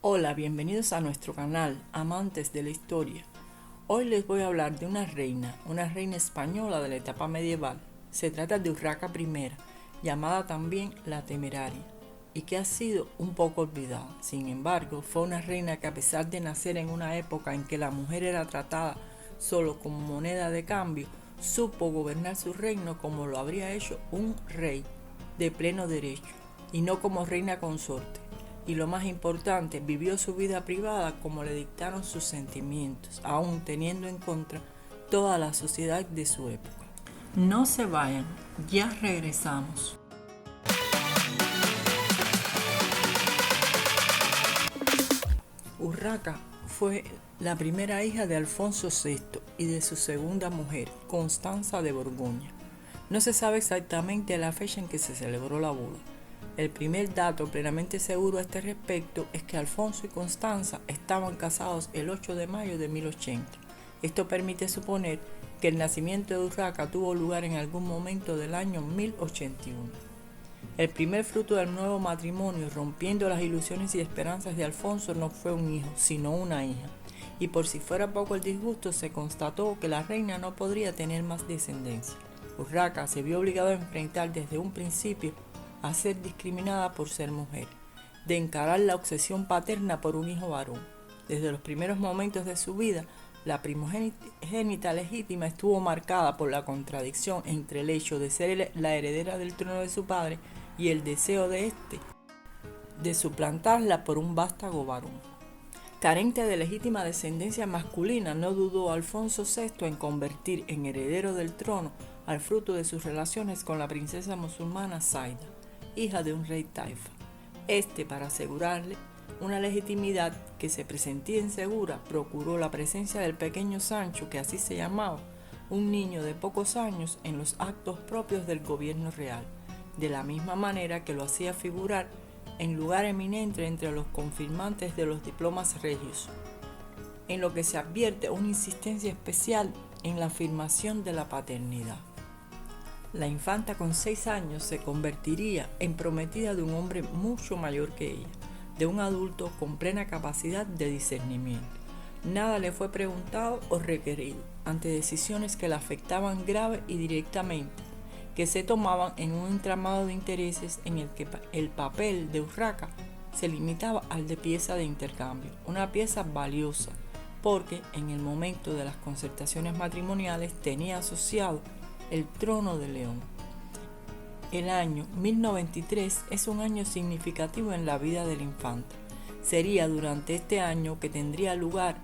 Hola, bienvenidos a nuestro canal, amantes de la historia. Hoy les voy a hablar de una reina española de la etapa medieval. Se trata de Urraca I, llamada también la Temeraria, y que ha sido un poco olvidada. Sin embargo, fue una reina que, a pesar de nacer en una época en que la mujer era tratada solo como moneda de cambio, supo gobernar su reino como lo habría hecho un rey de pleno derecho, y no como reina consorte. Y lo más importante, vivió su vida privada como le dictaron sus sentimientos, aún teniendo en contra toda la sociedad de su época. No se vayan, ya regresamos. Urraca fue la primera hija de Alfonso VI y de su segunda mujer, Constanza de Borgoña. No se sabe exactamente la fecha en que se celebró la boda. El primer dato plenamente seguro a este respecto es que Alfonso y Constanza estaban casados el 8 de mayo de 1080. Esto permite suponer que el nacimiento de Urraca tuvo lugar en algún momento del año 1081. El primer fruto del nuevo matrimonio, rompiendo las ilusiones y esperanzas de Alfonso, no fue un hijo, sino una hija. Y por si fuera poco el disgusto, se constató que la reina no podría tener más descendencia. Urraca se vio obligada a enfrentar desde un principio a ser discriminada por ser mujer, de encarar la obsesión paterna por un hijo varón. Desde los primeros momentos de su vida, la primogénita legítima estuvo marcada por la contradicción entre el hecho de ser la heredera del trono de su padre y el deseo de éste de suplantarla por un vástago varón. Carente de legítima descendencia masculina, no dudó Alfonso VI en convertir en heredero del trono al fruto de sus relaciones con la princesa musulmana Zaida, hija de un rey taifa. Para asegurarle una legitimidad que se presentía insegura, procuró la presencia del pequeño Sancho, que así se llamaba, un niño de pocos años, en los actos propios del gobierno real, de la misma manera que lo hacía figurar en lugar eminente entre los confirmantes de los diplomas regios, en lo que se advierte una insistencia especial en la afirmación de la paternidad. La infanta con 6 años se convertiría en prometida de un hombre mucho mayor que ella, de un adulto con plena capacidad de discernimiento. Nada le fue preguntado o requerido ante decisiones que la afectaban grave y directamente, que se tomaban en un entramado de intereses en el que el papel de Urraca se limitaba al de pieza de intercambio, una pieza valiosa, porque en el momento de las concertaciones matrimoniales tenía asociado el trono de León. El año 1093 es un año significativo en la vida de la infanta. Sería durante este año que tendría lugar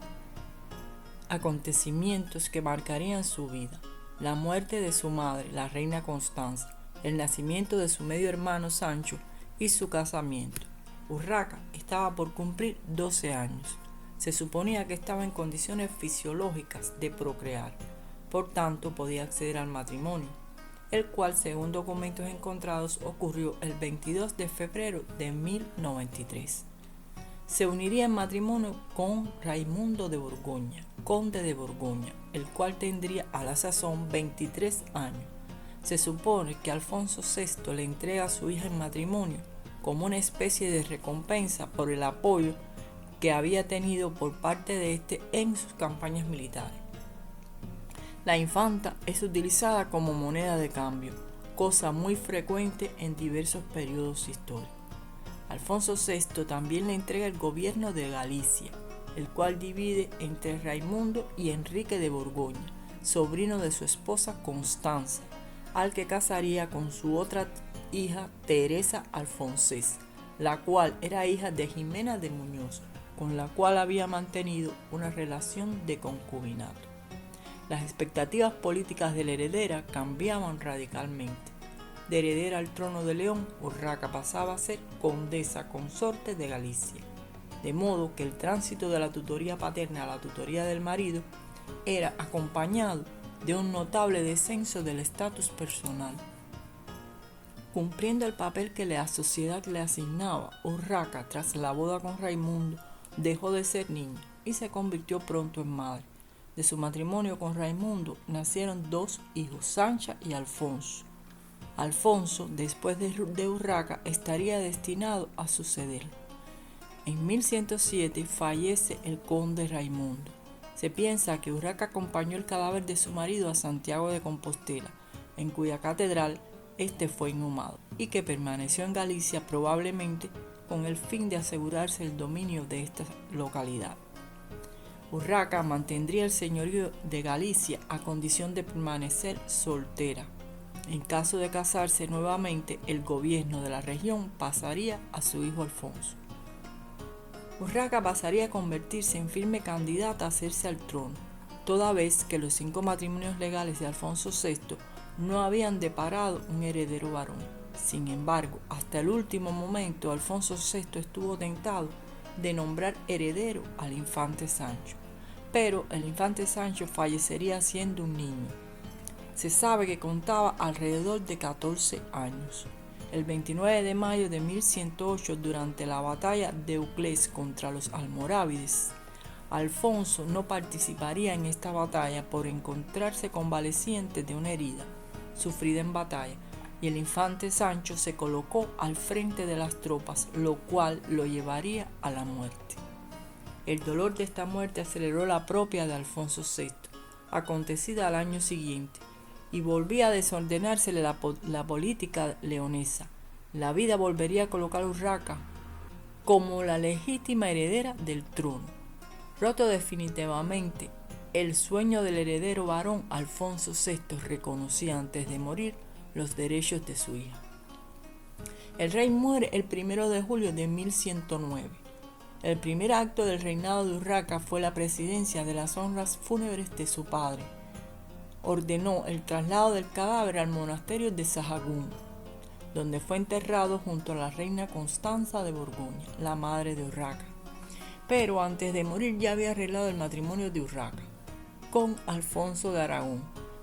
acontecimientos que marcarían su vida: la muerte de su madre, la reina Constanza, el nacimiento de su medio hermano Sancho y su casamiento. Urraca estaba por cumplir 12 años. Se suponía que estaba en condiciones fisiológicas de procrear, por tanto podía acceder al matrimonio, el cual, según documentos encontrados, ocurrió el 22 de febrero de 1093. Se uniría en matrimonio con Raimundo de Borgoña, conde de Borgoña, el cual tendría a la sazón 23 años. Se supone que Alfonso VI le entrega a su hija en matrimonio como una especie de recompensa por el apoyo que había tenido por parte de este en sus campañas militares. La infanta es utilizada como moneda de cambio, cosa muy frecuente en diversos periodos históricos. Alfonso VI también le entrega el gobierno de Galicia, el cual divide entre Raimundo y Enrique de Borgoña, sobrino de su esposa Constanza, al que casaría con su otra hija Teresa Alfonsés, la cual era hija de Jimena de Muñoz, con la cual había mantenido una relación de concubinato. Las expectativas políticas de la heredera cambiaban radicalmente. De heredera al trono de León, Urraca pasaba a ser condesa consorte de Galicia, de modo que el tránsito de la tutoría paterna a la tutoría del marido era acompañado de un notable descenso del estatus personal. Cumpliendo el papel que la sociedad le asignaba, Urraca, tras la boda con Raimundo, dejó de ser niña y se convirtió pronto en madre. De su matrimonio con Raimundo nacieron 2 hijos, Sancha y Alfonso. Alfonso, después de Urraca, estaría destinado a sucederlo. En 1107 fallece el conde Raimundo. Se piensa que Urraca acompañó el cadáver de su marido a Santiago de Compostela, en cuya catedral este fue inhumado, y que permaneció en Galicia probablemente con el fin de asegurarse el dominio de esta localidad. Urraca mantendría el señorío de Galicia a condición de permanecer soltera. En caso de casarse nuevamente, el gobierno de la región pasaría a su hijo Alfonso. Urraca pasaría a convertirse en firme candidata a hacerse al trono, toda vez que los 5 matrimonios legales de Alfonso VI no habían deparado un heredero varón. Sin embargo, hasta el último momento Alfonso VI estuvo tentado de nombrar heredero al infante Sancho, pero el infante Sancho fallecería siendo un niño. Se sabe que contaba alrededor de 14 años. El 29 de mayo de 1108, durante la batalla de Euclés contra los almorávides, Alfonso no participaría en esta batalla por encontrarse convaleciente de una herida sufrida en batalla, y el infante Sancho se colocó al frente de las tropas, lo cual lo llevaría a la muerte. El dolor de esta muerte aceleró la propia de Alfonso VI, acontecida al año siguiente, y volvía a desordenársele la política leonesa. La vida volvería a colocar a Urraca como la legítima heredera del trono. Roto definitivamente el sueño del heredero varón, Alfonso VI reconocía antes de morir los derechos de su hija. El rey muere el 1 de julio de 1109. El primer acto del reinado de Urraca fue la presidencia de las honras fúnebres de su padre. Ordenó el traslado del cadáver al monasterio de Sahagún, donde fue enterrado junto a la reina Constanza de Borgoña, la madre de Urraca. Pero antes de morir ya había arreglado el matrimonio de Urraca con Alfonso de Aragón,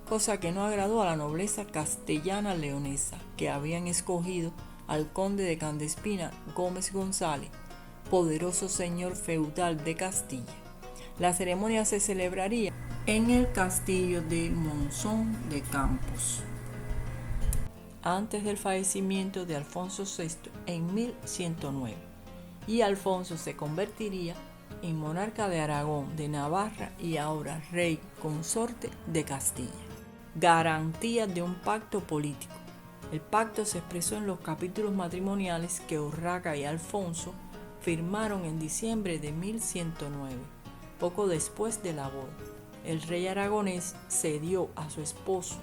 cosa que no agradó a la nobleza castellana leonesa, que habían escogido al conde de Candespina Gómez González, poderoso señor feudal de Castilla. La ceremonia se celebraría en el castillo de Monzón de Campos. Antes del fallecimiento de Alfonso VI en 1109, y Alfonso se convertiría en monarca de Aragón, de Navarra y ahora rey consorte de Castilla. Garantía de un pacto político. El pacto se expresó en los capítulos matrimoniales que Urraca y Alfonso firmaron en diciembre de 1109, poco después de la boda. El rey aragonés cedió a su esposo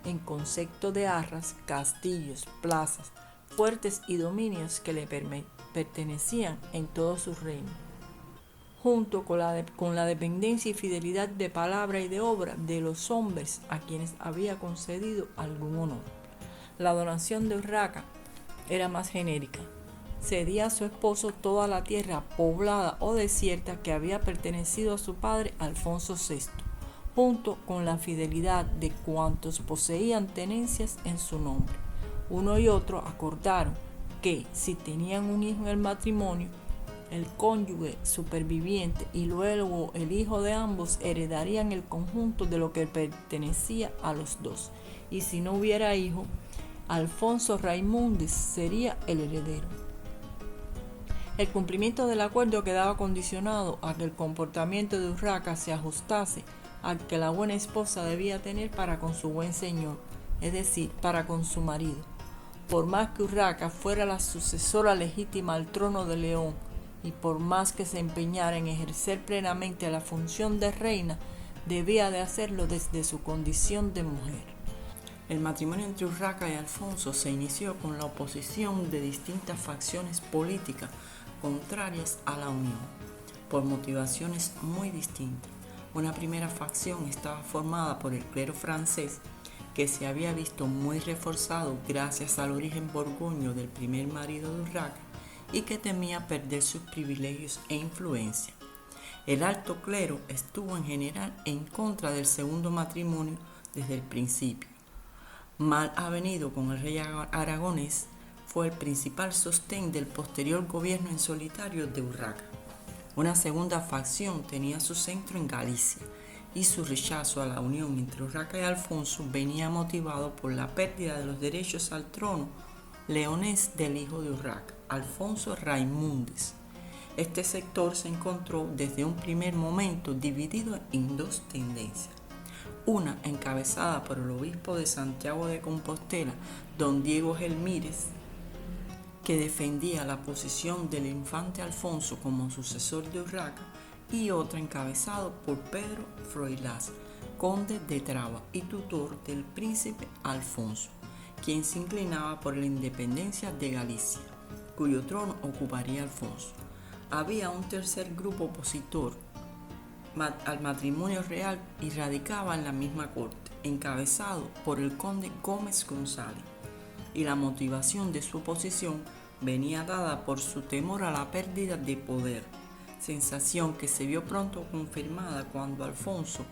en concepto de arras, castillos, plazas, fuertes y dominios que le pertenecían en todo su reino, junto con la dependencia y fidelidad de palabra y de obra de los hombres a quienes había concedido algún honor. La donación de Urraca era más genérica. Cedía a su esposo toda la tierra poblada o desierta que había pertenecido a su padre Alfonso VI, junto con la fidelidad de cuantos poseían tenencias en su nombre. Uno y otro acordaron que, si tenían un hijo en el matrimonio, el cónyuge superviviente y luego el hijo de ambos heredarían el conjunto de lo que pertenecía a los dos, y si no hubiera hijo, Alfonso Raimundes sería el heredero. El cumplimiento del acuerdo quedaba condicionado a que el comportamiento de Urraca se ajustase al que la buena esposa debía tener para con su buen señor, es decir, para con su marido. Por más que Urraca fuera la sucesora legítima al trono de León, y por más que se empeñara en ejercer plenamente la función de reina, debía de hacerlo desde su condición de mujer. El matrimonio entre Urraca y Alfonso se inició con la oposición de distintas facciones políticas contrarias a la unión, por motivaciones muy distintas. Una primera facción estaba formada por el clero francés, que se había visto muy reforzado gracias al origen borgoño del primer marido de Urraca y que temía perder sus privilegios e influencia. El alto clero estuvo en general en contra del segundo matrimonio desde el principio. Mal avenido con el rey aragonés, fue el principal sostén del posterior gobierno en solitario de Urraca. Una segunda facción tenía su centro en Galicia, y su rechazo a la unión entre Urraca y Alfonso venía motivado por la pérdida de los derechos al trono leonés del hijo de Urraca, Alfonso Raimundes, Este sector se encontró desde un primer momento dividido en dos tendencias. Una encabezada por el obispo de Santiago de Compostela, don Diego Gelmírez, que defendía la posición del infante Alfonso como sucesor de Urraca, y otra encabezado por Pedro Froilaz, conde de Traba y tutor del príncipe Alfonso, quien se inclinaba por la independencia de Galicia, cuyo trono ocuparía Alfonso. Había un tercer grupo opositor al matrimonio real y radicaba en la misma corte, encabezado por el conde Gómez González, y la motivación de su oposición venía dada por su temor a la pérdida de poder, sensación que se vio pronto confirmada cuando Alfonso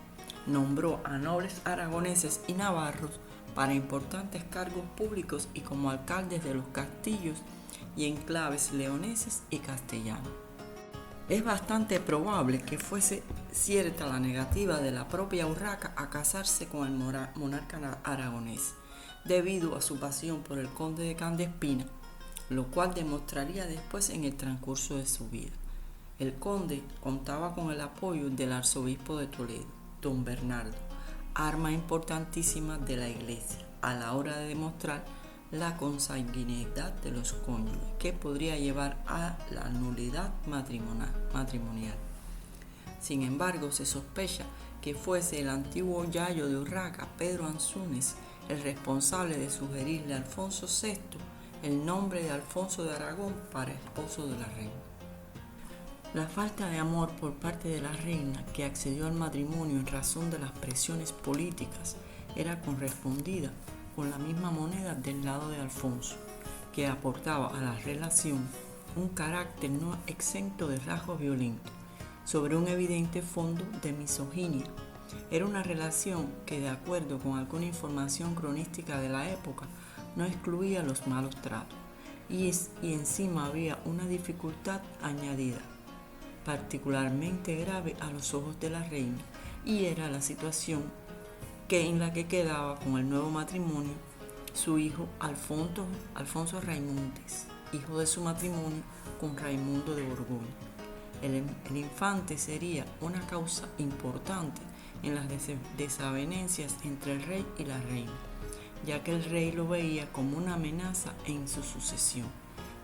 nombró a nobles aragoneses y navarros para importantes cargos públicos y como alcaldes de los castillos y enclaves leoneses y castellanos. Es bastante probable que fuese cierta la negativa de la propia Urraca a casarse con el monarca aragonés, debido a su pasión por el conde de Candespina, lo cual demostraría después en el transcurso de su vida. El conde contaba con el apoyo del arzobispo de Toledo, don Bernardo, arma importantísima de la Iglesia a la hora de demostrar la consanguinidad de los cónyuges, que podría llevar a la nulidad matrimonial. Sin embargo, se sospecha que fuese el antiguo yayo de Urraca, Pedro Ansúnez, el responsable de sugerirle a Alfonso VI el nombre de Alfonso de Aragón para esposo de la reina. La falta de amor por parte de la reina, que accedió al matrimonio en razón de las presiones políticas, era correspondida con la misma moneda del lado de Alfonso, que aportaba a la relación un carácter no exento de rasgos violentos, sobre un evidente fondo de misoginia. Era una relación que, de acuerdo con alguna información cronística de la época, no excluía los malos tratos, y encima había una dificultad añadida, particularmente grave a los ojos de la reina, y era la situación en la que quedaba con el nuevo matrimonio su hijo Alfonso Raimundes, hijo de su matrimonio con Raimundo de Borgoña. El infante sería una causa importante en las desavenencias entre el rey y la reina, ya que el rey lo veía como una amenaza en su sucesión.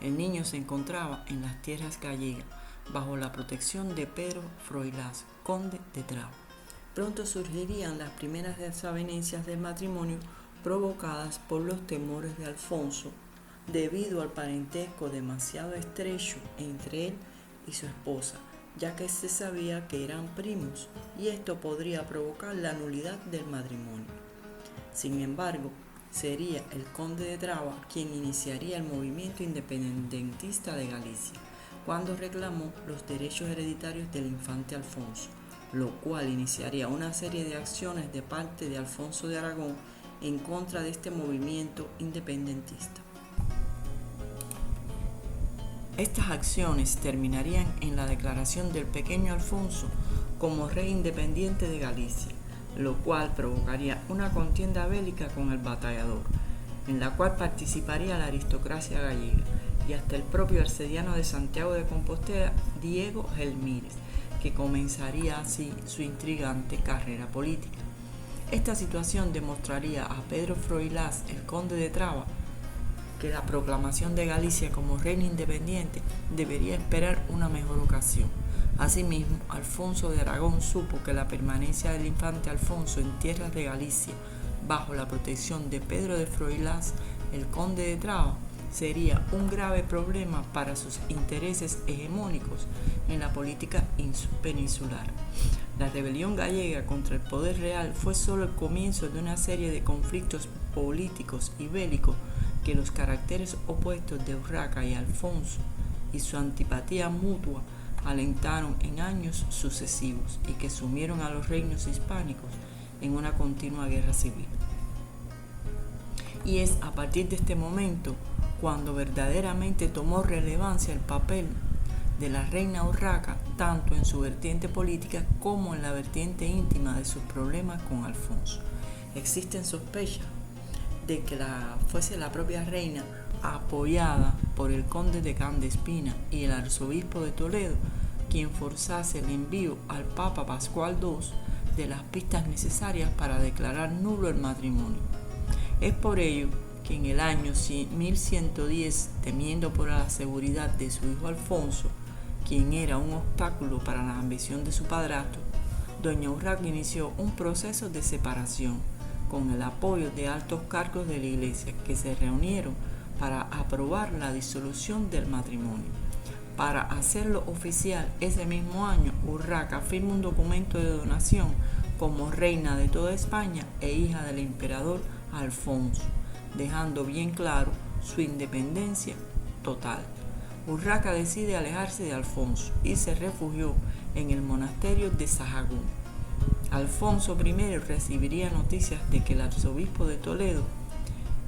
El niño se encontraba en las tierras gallegas, bajo la protección de Pedro Froilaz, conde de Traba. Pronto surgirían las primeras desavenencias del matrimonio provocadas por los temores de Alfonso, debido al parentesco demasiado estrecho entre él y su esposa, ya que se sabía que eran primos, y esto podría provocar la nulidad del matrimonio. Sin embargo, sería el conde de Traba quien iniciaría el movimiento independentista de Galicia, cuando reclamó los derechos hereditarios del infante Alfonso, lo cual iniciaría una serie de acciones de parte de Alfonso de Aragón en contra de este movimiento independentista. Estas acciones terminarían en la declaración del pequeño Alfonso como rey independiente de Galicia, lo cual provocaría una contienda bélica con el batallador, en la cual participaría la aristocracia gallega y hasta el propio arcediano de Santiago de Compostela, Diego Gelmírez, que comenzaría así su intrigante carrera política. Esta situación demostraría a Pedro Froilaz, el conde de Traba, que la proclamación de Galicia como reino independiente debería esperar una mejor ocasión. Asimismo, Alfonso de Aragón supo que la permanencia del infante Alfonso en tierras de Galicia, bajo la protección de Pedro de Froilaz, el conde de Traba, sería un grave problema para sus intereses hegemónicos en la política peninsular. La rebelión gallega contra el poder real fue solo el comienzo de una serie de conflictos políticos y bélicos que los caracteres opuestos de Urraca y Alfonso y su antipatía mutua alentaron en años sucesivos y que sumieron a los reinos hispánicos en una continua guerra civil. Y es a partir de este momento cuando verdaderamente tomó relevancia el papel de la reina Urraca, tanto en su vertiente política como en la vertiente íntima de sus problemas con Alfonso. Existen sospechas de que fuese la propia reina apoyada por el conde de Candespina y el arzobispo de Toledo, quien forzase el envío al Papa Pascual II de las pistas necesarias para declarar nulo el matrimonio. Es por ello que en el año 1110, temiendo por la seguridad de su hijo Alfonso, quien era un obstáculo para la ambición de su padrastro, doña Urraca inició un proceso de separación con el apoyo de altos cargos de la iglesia que se reunieron para aprobar la disolución del matrimonio. Para hacerlo oficial, ese mismo año, Urraca firma un documento de donación como reina de toda España e hija del emperador Alfonso, dejando bien claro su independencia total. Urraca decide alejarse de Alfonso y se refugió en el monasterio de Sahagún. Alfonso I recibiría noticias de que el arzobispo de Toledo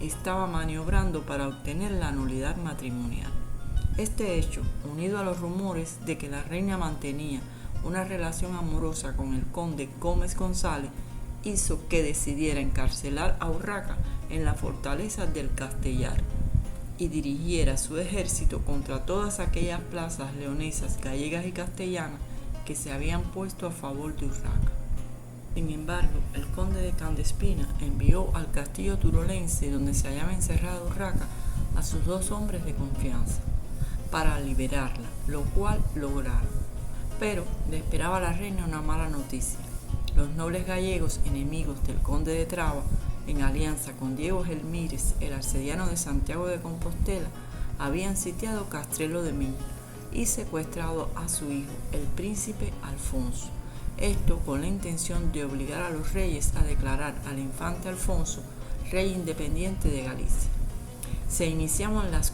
estaba maniobrando para obtener la nulidad matrimonial. Este hecho, unido a los rumores de que la reina mantenía una relación amorosa con el conde Gómez González, hizo que decidiera encarcelar a Urraca en la fortaleza del Castellar y dirigiera su ejército contra todas aquellas plazas leonesas, gallegas y castellanas que se habían puesto a favor de Urraca. Sin embargo, el conde de Candespina envió al castillo turolense donde se hallaba encerrado Urraca a sus 2 hombres de confianza para liberarla, lo cual lograron. Pero le esperaba a la reina una mala noticia. Los nobles gallegos, enemigos del conde de Traba, en alianza con Diego Gelmírez, el arcediano de Santiago de Compostela, habían sitiado Castrelo de Miño y secuestrado a su hijo, el príncipe Alfonso. Esto con la intención de obligar a los reyes a declarar al infante Alfonso rey independiente de Galicia. Se iniciaban las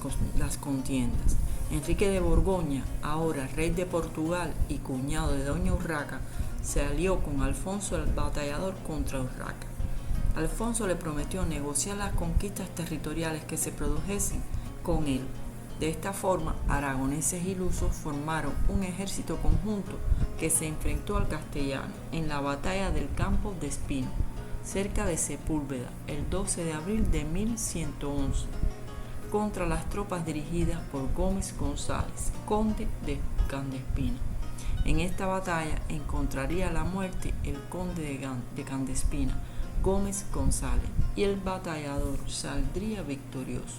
contiendas. Enrique de Borgoña, ahora rey de Portugal y cuñado de doña Urraca, se alió con Alfonso el Batallador contra Urraca. Alfonso le prometió negociar las conquistas territoriales que se produjesen con él. De esta forma, aragoneses y lusos formaron un ejército conjunto que se enfrentó al castellano en la batalla del Campo de Espino, cerca de Sepúlveda, el 12 de abril de 1111, contra las tropas dirigidas por Gómez González, conde de Candespina. En esta batalla encontraría la muerte el conde de Candespina, Gómez González, y el batallador saldría victorioso.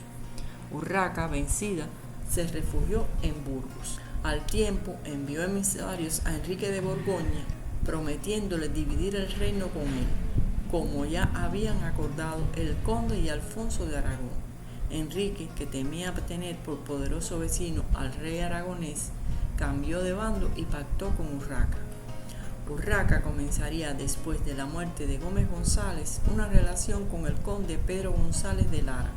Urraca, vencida, se refugió en Burgos. Al tiempo envió emisarios a Enrique de Borgoña, prometiéndole dividir el reino con él, como ya habían acordado el conde y Alfonso de Aragón. Enrique, que temía tener por poderoso vecino al rey aragonés, cambió de bando y pactó con Urraca. Urraca comenzaría, después de la muerte de Gómez González, una relación con el conde Pedro González de Lara.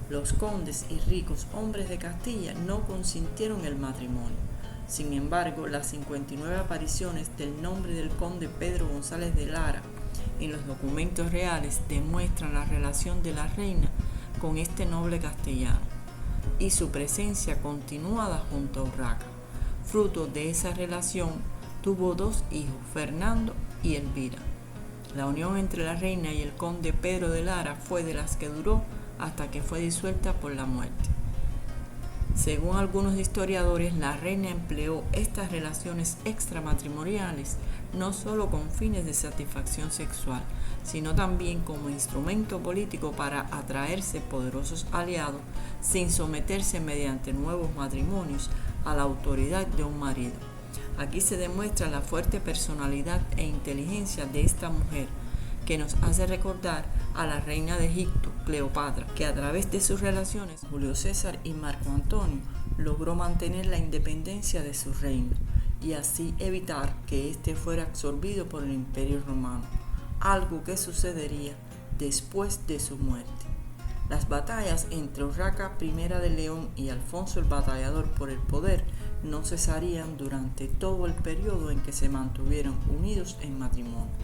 Los condes y ricos hombres de Castilla no consintieron el matrimonio. Sin embargo, las 59 apariciones del nombre del conde Pedro González de Lara en los documentos reales demuestran la relación de la reina con este noble castellano y su presencia continuada junto a Urraca. Fruto de esa relación, tuvo 2 hijos, Fernando y Elvira. La unión entre la reina y el conde Pedro de Lara fue de las que duró hasta que fue disuelta por la muerte. Según algunos historiadores, la reina empleó estas relaciones extramatrimoniales no solo con fines de satisfacción sexual, sino también como instrumento político para atraerse poderosos aliados sin someterse mediante nuevos matrimonios a la autoridad de un marido. Aquí se demuestra la fuerte personalidad e inteligencia de esta mujer, que nos hace recordar a la reina de Egipto, Cleopatra, que a través de sus relaciones con Julio César y Marco Antonio logró mantener la independencia de su reino y así evitar que éste fuera absorbido por el Imperio Romano, algo que sucedería después de su muerte. Las batallas entre Urraca I de León y Alfonso el Batallador por el poder no cesarían durante todo el periodo en que se mantuvieron unidos en matrimonio.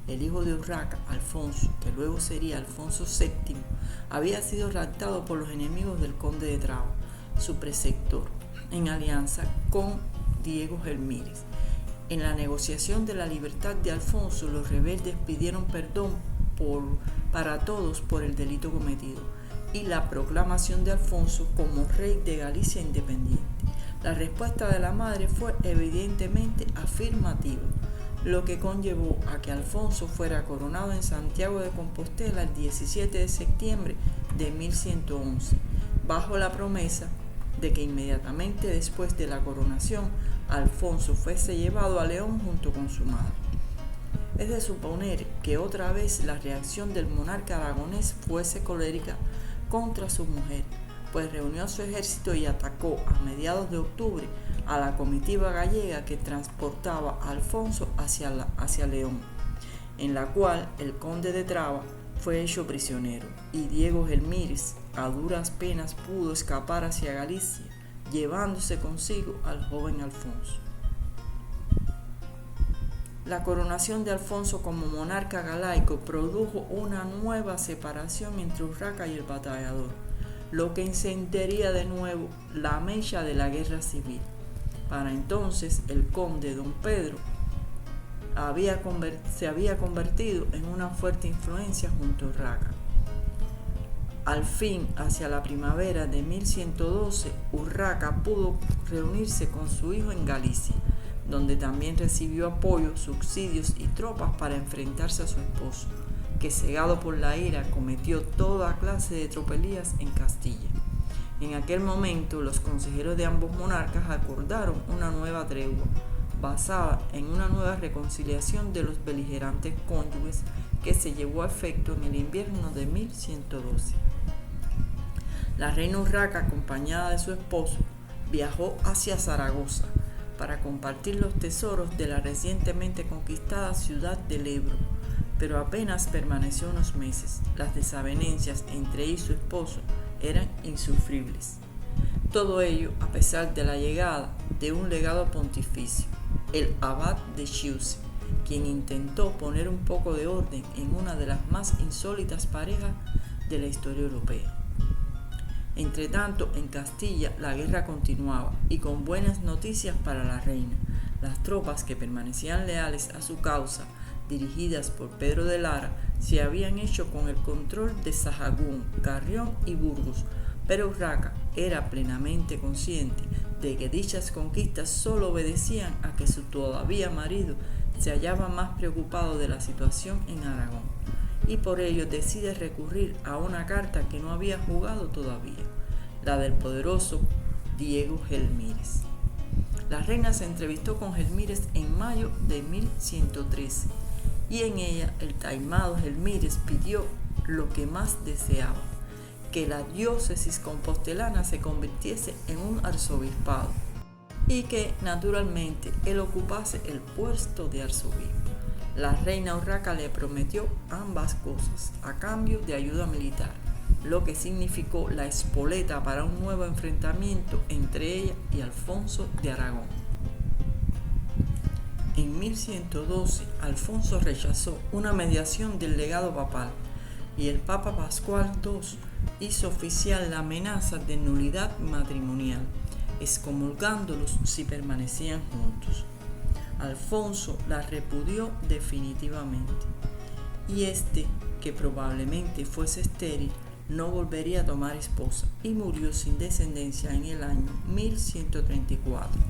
El hijo de Urraca, Alfonso, que luego sería Alfonso VII, había sido raptado por los enemigos del conde de Traba, su preceptor, en alianza con Diego Gelmírez. En la negociación de la libertad de Alfonso, los rebeldes pidieron perdón para todos por el delito cometido y la proclamación de Alfonso como rey de Galicia independiente. La respuesta de la madre fue evidentemente afirmativa, lo que conllevó a que Alfonso fuera coronado en Santiago de Compostela el 17 de septiembre de 1111, bajo la promesa de que inmediatamente después de la coronación Alfonso fuese llevado a León junto con su madre. Es de suponer que otra vez la reacción del monarca aragonés fuese colérica contra su mujer, pues reunió a su ejército y atacó a mediados de octubre a la comitiva gallega que transportaba a Alfonso hacia León, en la cual el conde de Traba fue hecho prisionero, y Diego Gelmírez a duras penas pudo escapar hacia Galicia, llevándose consigo al joven Alfonso. La coronación de Alfonso como monarca galaico produjo una nueva separación entre Urraca y el batallador, lo que encendería de nuevo la mecha de la guerra civil. Para entonces el conde don Pedro se había convertido en una fuerte influencia junto a Urraca. Al fin, hacia la primavera de 1112, Urraca pudo reunirse con su hijo en Galicia, donde también recibió apoyo, subsidios y tropas para enfrentarse a su esposo, que cegado por la ira cometió toda clase de tropelías en Castilla. En aquel momento, los consejeros de ambos monarcas acordaron una nueva tregua, basada en una nueva reconciliación de los beligerantes cónyuges que se llevó a efecto en el invierno de 1112. La reina Urraca, acompañada de su esposo, viajó hacia Zaragoza para compartir los tesoros de la recientemente conquistada ciudad del Ebro, pero apenas permaneció unos meses. Las desavenencias entre ella y su esposo eran insufribles. Todo ello a pesar de la llegada de un legado pontificio, el abad de Chiusi, quien intentó poner un poco de orden en una de las más insólitas parejas de la historia europea. Entretanto, en Castilla la guerra continuaba y con buenas noticias para la reina. Las tropas que permanecían leales a su causa, dirigidas por Pedro de Lara, se habían hecho con el control de Sahagún, Carrión y Burgos, pero Urraca era plenamente consciente de que dichas conquistas solo obedecían a que su todavía marido se hallaba más preocupado de la situación en Aragón, y por ello decide recurrir a una carta que no había jugado todavía, la del poderoso Diego Gelmírez. La reina se entrevistó con Gelmírez en mayo de 1113 y en ella el taimado Gelmírez pidió lo que más deseaba, que la diócesis compostelana se convirtiese en un arzobispado y que naturalmente él ocupase el puesto de arzobispo. La reina Urraca le prometió ambas cosas a cambio de ayuda militar, lo que significó la espoleta para un nuevo enfrentamiento entre ella y Alfonso de Aragón. En 1112, Alfonso rechazó una mediación del legado papal y el Papa Pascual II hizo oficial la amenaza de nulidad matrimonial, excomulgándolos si permanecían juntos. Alfonso la repudió definitivamente, y que probablemente fuese estéril, no volvería a tomar esposa y murió sin descendencia en el año 1134.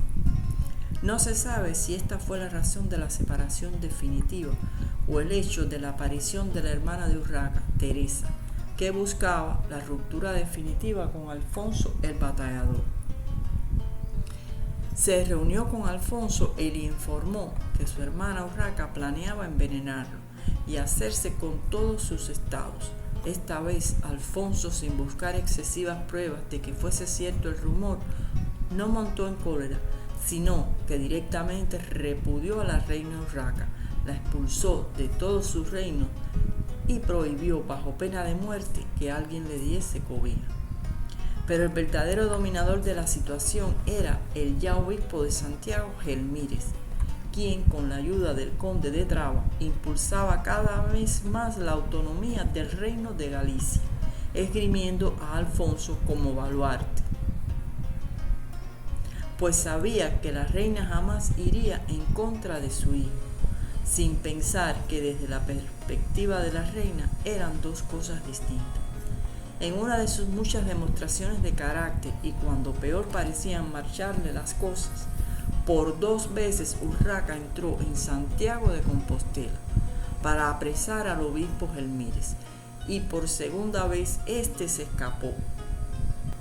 No se sabe si esta fue la razón de la separación definitiva o el hecho de la aparición de la hermana de Urraca, Teresa, que buscaba la ruptura definitiva con Alfonso el batallador. Se reunió con Alfonso y le informó que su hermana Urraca planeaba envenenarlo y hacerse con todos sus estados. Esta vez Alfonso, sin buscar excesivas pruebas de que fuese cierto el rumor, no montó en cólera, sino que directamente repudió a la reina Urraca, la expulsó de todo su reino y prohibió bajo pena de muerte que alguien le diese cobija. Pero el verdadero dominador de la situación era el ya obispo de Santiago, Gelmírez, quien con la ayuda del conde de Traba impulsaba cada vez más la autonomía del reino de Galicia, esgrimiendo a Alfonso como baluarte, pues sabía que la reina jamás iría en contra de su hijo, sin pensar que desde la perspectiva de la reina eran dos cosas distintas. En una de sus muchas demostraciones de carácter y cuando peor parecían marcharle las cosas, por 2 veces Urraca entró en Santiago de Compostela para apresar al obispo Gelmírez y por segunda vez éste se escapó.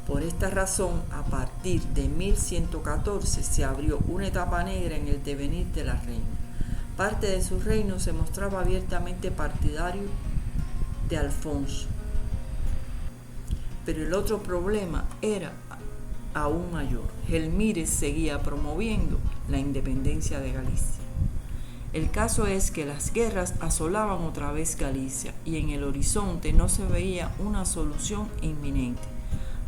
Por esta razón, a partir de 1114 se abrió una etapa negra en el devenir de la reina. Parte de su reino se mostraba abiertamente partidario de Alfonso, pero el otro problema era aún mayor. Gelmírez seguía promoviendo la independencia de Galicia. El caso es que las guerras asolaban otra vez Galicia y en el horizonte no se veía una solución inminente,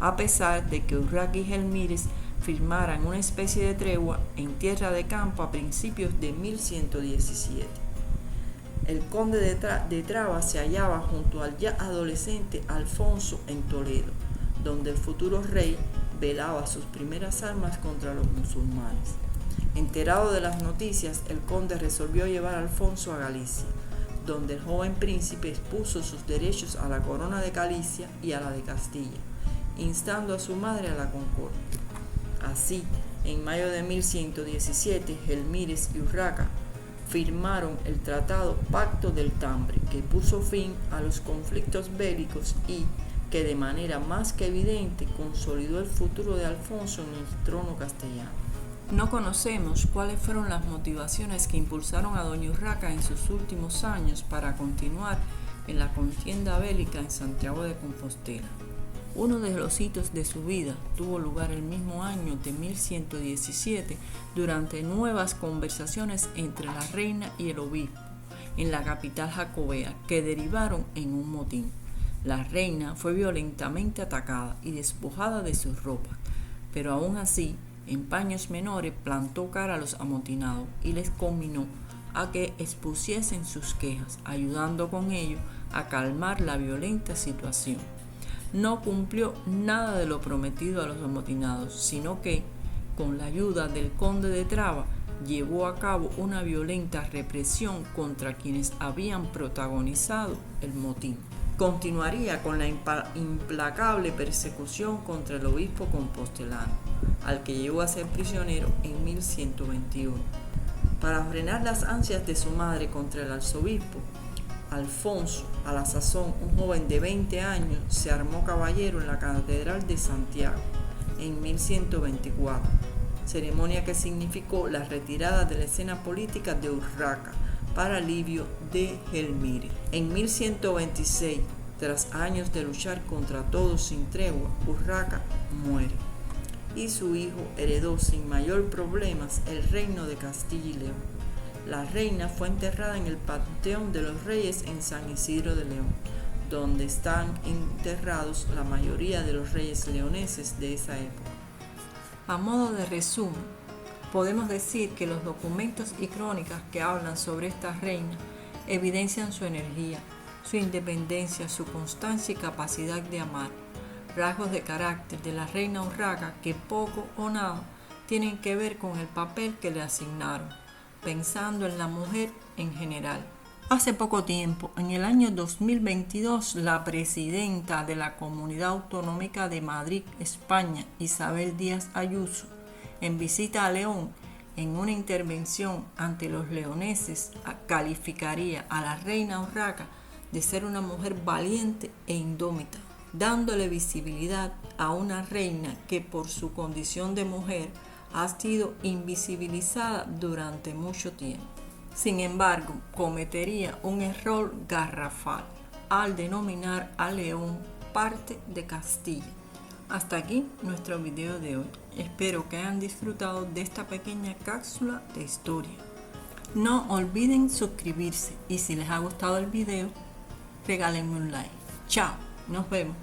a pesar de que Urraca y Gelmírez firmaran una especie de tregua en Tierra de Campo a principios de 1117. El conde de Traba se hallaba junto al ya adolescente Alfonso en Toledo, donde el futuro rey velaba sus primeras armas contra los musulmanes. Enterado de las noticias, el conde resolvió llevar a Alfonso a Galicia, donde el joven príncipe expuso sus derechos a la corona de Galicia y a la de Castilla, instando a su madre a la concordia. Así, en mayo de 1117, Gelmírez y Urraca firmaron el tratado Pacto del Tambre, que puso fin a los conflictos bélicos y que de manera más que evidente consolidó el futuro de Alfonso en el trono castellano. No conocemos cuáles fueron las motivaciones que impulsaron a doña Urraca en sus últimos años para continuar en la contienda bélica en Santiago de Compostela. Uno de los hitos de su vida tuvo lugar el mismo año de 1117 durante nuevas conversaciones entre la reina y el obispo en la capital jacobea que derivaron en un motín. La reina fue violentamente atacada y despojada de sus ropas, pero aún así, en paños menores, plantó cara a los amotinados y les conminó a que expusiesen sus quejas, ayudando con ello a calmar la violenta situación. No cumplió nada de lo prometido a los amotinados, sino que, con la ayuda del conde de Traba, llevó a cabo una violenta represión contra quienes habían protagonizado el motín. Continuaría con la implacable persecución contra el obispo compostelano, al que llegó a ser prisionero en 1121. Para frenar las ansias de su madre contra el arzobispo, Alfonso, a la sazón un joven de 20 años, se armó caballero en la Catedral de Santiago en 1124, ceremonia que significó la retirada de la escena política de Urraca para alivio de Gelmírez. En 1126, tras años de luchar contra todos sin tregua, Urraca muere y su hijo heredó sin mayor problemas el reino de Castilla y León. La reina fue enterrada en el Panteón de los Reyes en San Isidro de León, donde están enterrados la mayoría de los reyes leoneses de esa época. A modo de resumen, podemos decir que los documentos y crónicas que hablan sobre esta reina evidencian su energía, su independencia, su constancia y capacidad de amar, rasgos de carácter de la reina Urraca que poco o nada tienen que ver con el papel que le asignaron, pensando en la mujer en general. Hace poco tiempo, en el año 2022, la presidenta de la Comunidad Autonómica de Madrid, España, Isabel Díaz Ayuso, en visita a León, en una intervención ante los leoneses, calificaría a la reina Urraca de ser una mujer valiente e indómita, dándole visibilidad a una reina que por su condición de mujer ha sido invisibilizada durante mucho tiempo. Sin embargo, cometería un error garrafal al denominar a León parte de Castilla. Hasta aquí nuestro video de hoy. Espero que hayan disfrutado de esta pequeña cápsula de historia. No olviden suscribirse y si les ha gustado el video, regálenme un like. Chao, nos vemos.